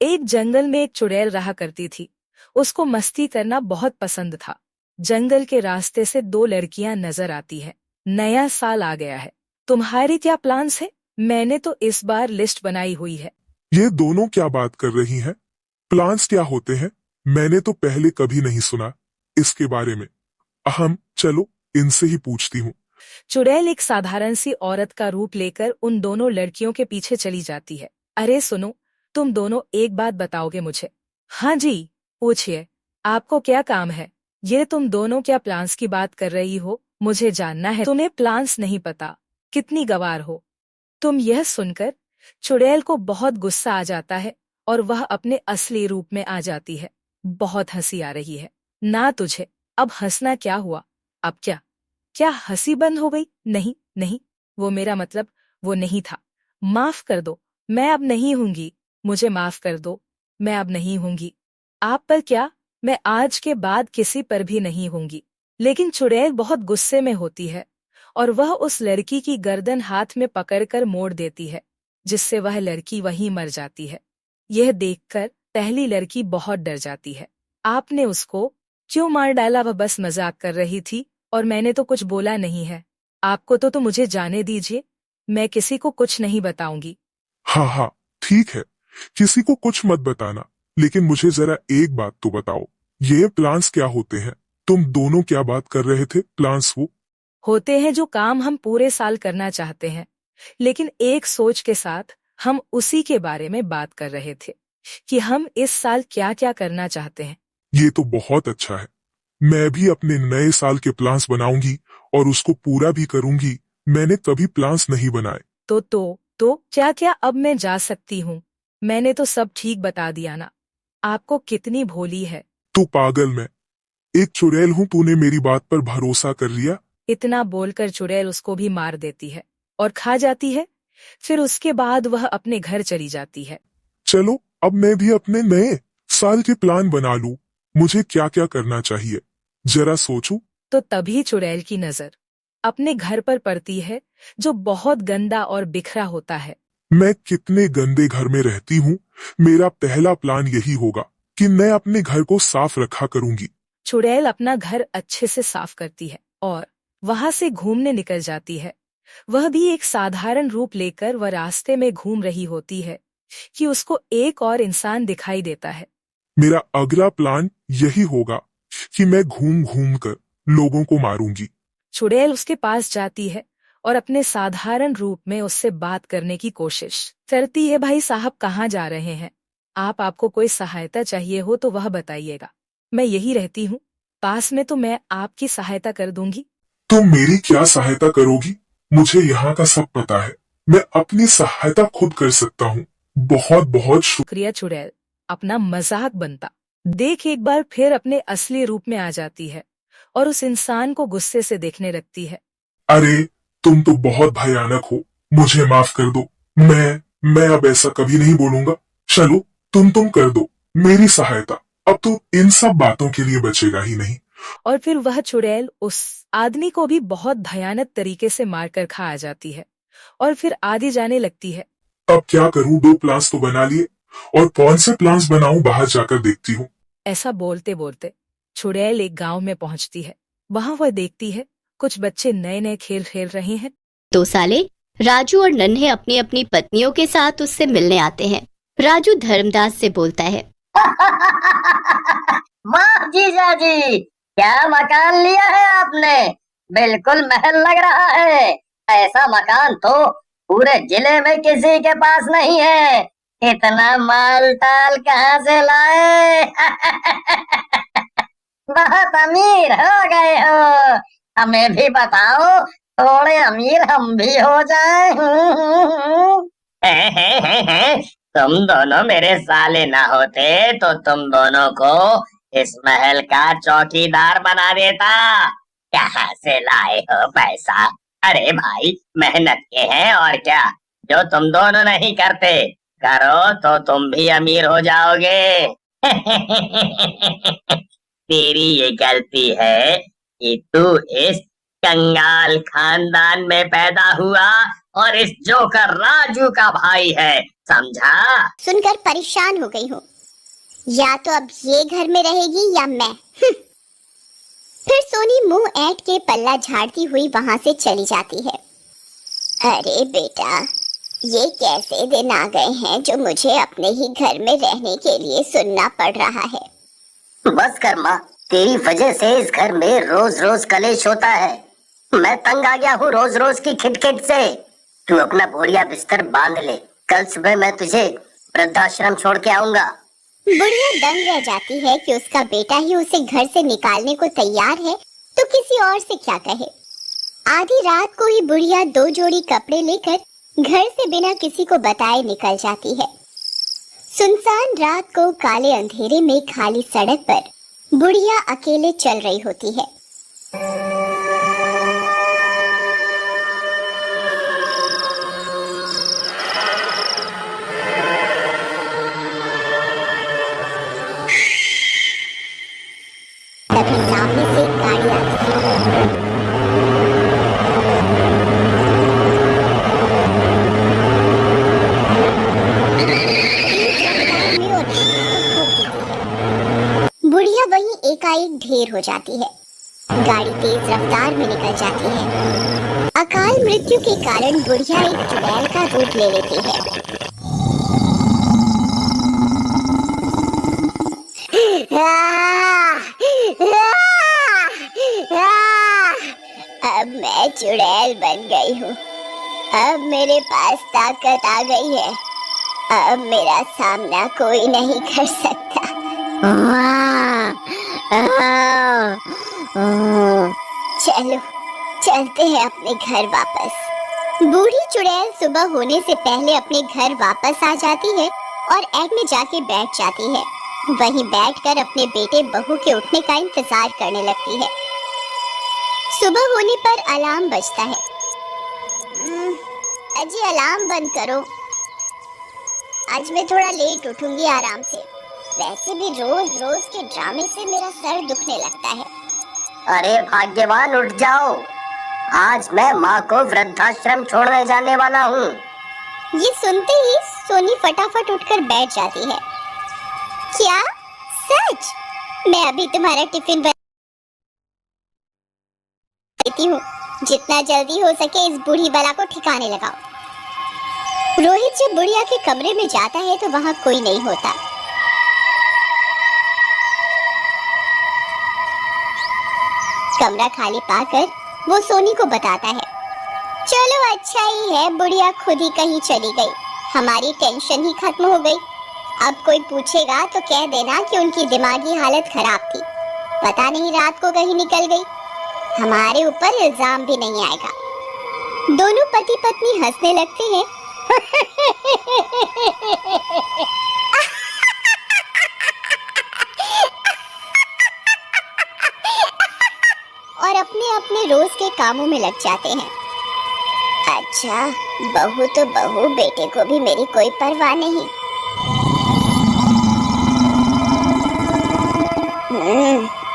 एक जंगल में एक चुड़ैल रहा करती थी। उसको मस्ती करना बहुत पसंद था। जंगल के रास्ते से दो लड़कियां नजर आती है। नया साल आ गया है, तुम्हारी क्या प्लान्स है? मैंने तो इस बार लिस्ट बनाई हुई है। ये दोनों क्या बात कर रही हैं? प्लान्स क्या होते हैं? मैंने तो पहले कभी नहीं सुना इसके बारे में। अहम, चलो इनसे ही पूछती हूँ। चुड़ैल एक साधारण सी औरत का रूप लेकर उन दोनों लड़कियों के पीछे चली जाती है। अरे सुनो, तुम दोनों एक बात बताओगे मुझे? हाँ जी, पूछिए, आपको क्या काम है? ये तुम दोनों क्या प्लान्स की बात कर रही हो? मुझे जानना है, तुम्हें प्लान्स नहीं पता? कितनी गवार हो तुम! यह सुनकर चुड़ैल को बहुत गुस्सा आ जाता है और वह अपने असली रूप में आ जाती है। बहुत हंसी आ रही है ना तुझे? अब हंसना क्या हुआ? अब क्या क्या हंसी बंद हो गई? नहीं नहीं, वो मेरा मतलब वो नहीं था। माफ कर दो, मैं अब नहीं हूंगी। मुझे माफ कर दो, मैं अब नहीं हूंगी। आप पर क्या, मैं आज के बाद किसी पर भी नहीं हूंगी। लेकिन चुड़ैल बहुत गुस्से में होती है और वह उस लड़की की गर्दन हाथ में पकड़कर मोड़ देती है, जिससे वह लड़की वहीं मर जाती है। यह देखकर पहली लड़की बहुत डर जाती है। आपने उसको क्यों मार डाला? वह बस मजाक कर रही थी और मैंने तो कुछ बोला नहीं है। आपको तो मुझे जाने दीजिए, मैं किसी को कुछ नहीं बताऊंगी। हाँ हाँ, ठीक है, किसी को कुछ मत बताना, लेकिन मुझे जरा एक बात तो बताओ, ये प्लान्स क्या होते हैं? तुम दोनों क्या बात कर रहे थे? प्लान्स वो होते हैं जो काम हम पूरे साल करना चाहते हैं, लेकिन एक सोच के साथ हम उसी के बारे में बात कर रहे थे कि हम इस साल क्या क्या करना चाहते हैं। ये तो बहुत अच्छा है। मैं भी अपने नए साल के प्लान्स बनाऊंगी और उसको पूरा भी करूंगी। मैंने कभी प्लान्स नहीं बनाए। तो क्या क्या अब मैं जा सकती हूँ? मैंने तो सब ठीक बता दिया ना। आपको कितनी भोली है। तू पागल, मैं एक चुड़ैल हूँ, तूने मेरी बात पर भरोसा कर लिया। इतना बोलकर चुड़ैल उसको भी मार देती है और खा जाती है। फिर उसके बाद वह अपने घर चली जाती है। चलो अब मैं भी अपने नए साल के प्लान बना लूं। मुझे क्या क्या करना चाहिए, जरा सोचूं। तो तभी चुड़ैल की नजर अपने घर पर पड़ती है, जो बहुत गंदा और बिखरा होता है। मैं कितने गंदे घर में रहती हूँ। मेरा पहला प्लान यही होगा कि मैं अपने घर को साफ रखा करूंगी। चुड़ैल अपना घर अच्छे से साफ करती है और वहां से घूमने निकल जाती है। वह भी एक साधारण रूप लेकर वह रास्ते में घूम रही होती है कि उसको एक और इंसान दिखाई देता है। मेरा अगला प्लान यही होगा कि मैं घूम घूम कर लोगों को मारूंगी। चुड़ैल उसके पास जाती है और अपने साधारण रूप में उससे बात करने की कोशिश करती है। भाई साहब, कहाँ जा रहे हैं आप? आपको कोई सहायता चाहिए हो तो वह बताइएगा, मैं यही रहती हूँ पास में, तो मैं आपकी सहायता कर दूंगी। तुम मेरी क्या सहायता करोगी? मुझे यहाँ का सब पता है। मैं अपनी सहायता खुद कर सकता हूँ। बहुत बहुत शुक्रिया चुड़ैल, अपना मजाक बनता देख एक बार फिर अपने असली रूप में आ जाती है और उस इंसान को गुस्से से देखने लगती है। अरे, तुम तो बहुत भयानक हो। मुझे माफ कर दो। मैं अब ऐसा कभी नहीं बोलूंगा। चलो, तुम कर दो मेरी सहायता। अब तो इन सब बातों के लिए बचेगा ही नहीं। और फिर वह चुड़ैल उस आदमी को भी बहुत भयानक तरीके से मारकर खा आ जाती है और फिर आगे जाने लगती है। अब क्या करूं? दो प्लान्स तो बना लिए, और कौन से प्लान्स बनाऊं बाहर जाकर देखती हूँ। ऐसा बोलते बोलते चुड़ैल एक गांव में पहुंचती है। वहां वह देखती है कुछ बच्चे नए नए खेल खेल रहे हैं। दो साले राजू और नन्हे अपनी अपनी पत्नियों के साथ उससे मिलने आते हैं। राजू धर्मदास से बोलता है, वाह जीजा जी, क्या मकान लिया है आपने? बिल्कुल महल लग रहा है। ऐसा मकान तो पूरे जिले में किसी के पास नहीं है। इतना माल टाल कहाँ से लाए? बहुत अमीर हो गए हो। हमें भी बताओ, थोड़े अमीर हम भी हो जाएं। तुम दोनों मेरे साले ना होते तो तुम दोनों को इस महल का चौकीदार बना देता। कहाँ से लाए हो पैसा? अरे भाई, मेहनत के हैं और क्या, जो तुम दोनों नहीं करते। करो तो तुम भी अमीर हो जाओगे। तेरी ये गलती है कि तू इस कंगाल खानदान में पैदा हुआ और इस जोकर राजू का भाई है, समझा? सुनकर परेशान हो गई हूँ। या तो अब ये घर में रहेगी या मैं। फिर सोनी मुंह ऐंठ के पल्ला झाड़ती हुई वहां से चली जाती है। अरे बेटा, ये कैसे दिन आ गए हैं जो मुझे अपने ही घर में रहने के लिए सुनना पड़ रहा है। बस कर माँ, तेरी वजह से इस घर में रोज रोज कलेश होता है। मैं तंग आ गया हूँ रोज रोज की खिटखिट से। तू अपना बोरिया बिस्तर बांध ले, कल सुबह मैं तुझे वृद्धाश्रम छोड़ के आऊंगा। बुढ़िया दंग रह जाती है कि उसका बेटा ही उसे घर से निकालने को तैयार है तो किसी और से क्या कहे। आधी रात को ही बुढ़िया 2 जोड़ी कपड़े लेकर घर से बिना किसी को बताए निकल जाती है। सुनसान रात को काले अंधेरे में खाली सड़क पर बुढ़िया अकेले चल रही होती है। तभी सामने से एक गाड़ी आती है। बुढ़िया वहीं एकाएक ढेर हो जाती है। गाड़ी तेज रफ्तार में निकल जाती है। अकाल मृत्यु के कारण बुढ़िया एक चुड़ैल का रूप ले लेती है। अब मैं चुड़ैल बन गई हूँ। अब मेरे पास ताकत आ गई है। अब मेरा सामना कोई नहीं कर सकता। चलो चलते हैं अपने घर वापस। बूढ़ी चुड़ैल सुबह होने से पहले अपने घर वापस आ जाती है और एग में जाके बैठ जाती है। वहीं बैठकर अपने बेटे बहू के उठने का इंतजार करने लगती है। सुबह होने पर अलार्म बजता है। अजी अलार्म बंद करो, आज मैं थोड़ा लेट उठूंगी आराम से। वैसे भी रोज रोज के ड्रामे से मेरा सर दुखने लगता है। अरे भाग्यवान, उठ जाओ, आज मैं माँ को वृद्धाश्रम छोड़ने जाने वाला हूँ। ये सुनते ही सोनी फटाफट उठकर बैठ जाती है। क्या सच? मैं अभी तुम्हारा टिफिन देती हूँ। जितना जल्दी हो सके इस बूढ़ी बला को ठिकाने लगाओ। रोहित जब बुढ़िया के कमरे में जाता है तो वहाँ कोई नहीं होता। कमरा खाली पाकर वो सोनी को बताता है, चलो अच्छा ही है, बुढ़िया खुद ही कहीं चली गई, हमारी टेंशन ही खत्म हो गई। अब कोई पूछेगा तो कह देना कि उनकी दिमागी हालत खराब थी, पता नहीं रात को कहीं निकल गई। हमारे ऊपर इल्जाम भी नहीं आएगा। दोनों पति पत्नी हंसने लगते हैं। और अपने अपने रोज के कामों में लग जाते हैं। अच्छा, बहू तो बहू, बेटे को भी मेरी कोई परवाह नहीं।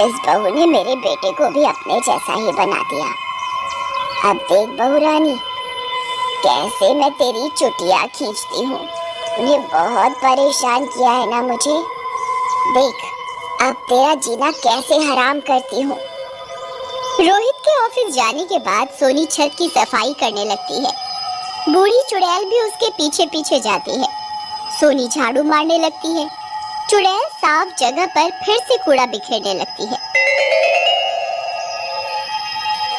इस बहू ने मेरे बेटे को भी अपने जैसा ही बना दिया। अब देख बहू रानी, कैसे मैं तेरी चुटिया खींचती हूँ। तूने बहुत परेशान किया है ना मुझे। देख अब तेरा जीना कैसे हराम करती हूँ। रोहित के ऑफिस जाने के बाद सोनी छत की सफाई करने लगती है। बूढ़ी चुड़ैल भी उसके पीछे पीछे जाती है। सोनी झाड़ू मारने लगती है। चुड़ैल साफ जगह पर फिर से कूड़ा बिखेरने लगती है।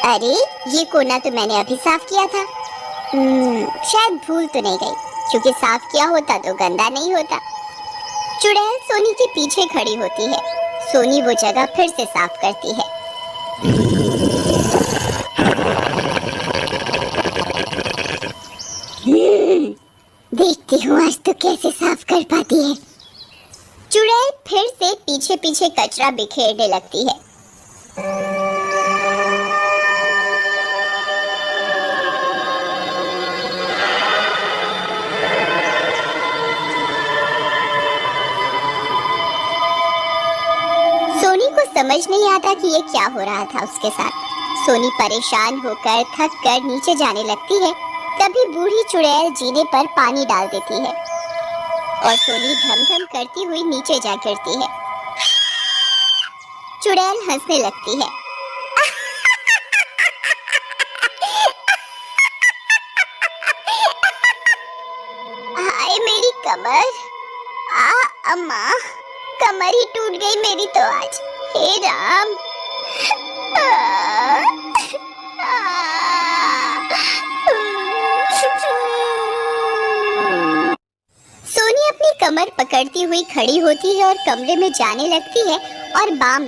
अरे ये कोना तो मैंने अभी साफ किया था। शायद भूल तो नहीं गई, क्योंकि साफ किया होता तो गंदा नहीं होता। चुड़ैल सोनी के पीछे खड़ी होती है। सोनी वो जगह फिर से साफ करती है। देखती हूँ आज तो कैसे साफ कर पाती है। चुड़ैल फिर से पीछे पीछे कचरा बिखेरने लगती है। सोनी को समझ नहीं आता कि ये क्या हो रहा था उसके साथ। सोनी परेशान होकर थक कर नीचे जाने लगती है। तभी बूढ़ी चुड़ैल जीने पर पानी डाल देती है और सोनी धम धम करती हुई नीचे जा गिरती है। चुड़ैल हंसने लगती है। हाय मेरी कमर, अम्मा, कमर ही टूट गई मेरी तो आज। हे राम। सोनी अपनी कमर पकड़ती हुई खड़ी होती है और कमरे में जाने लगती है और बाम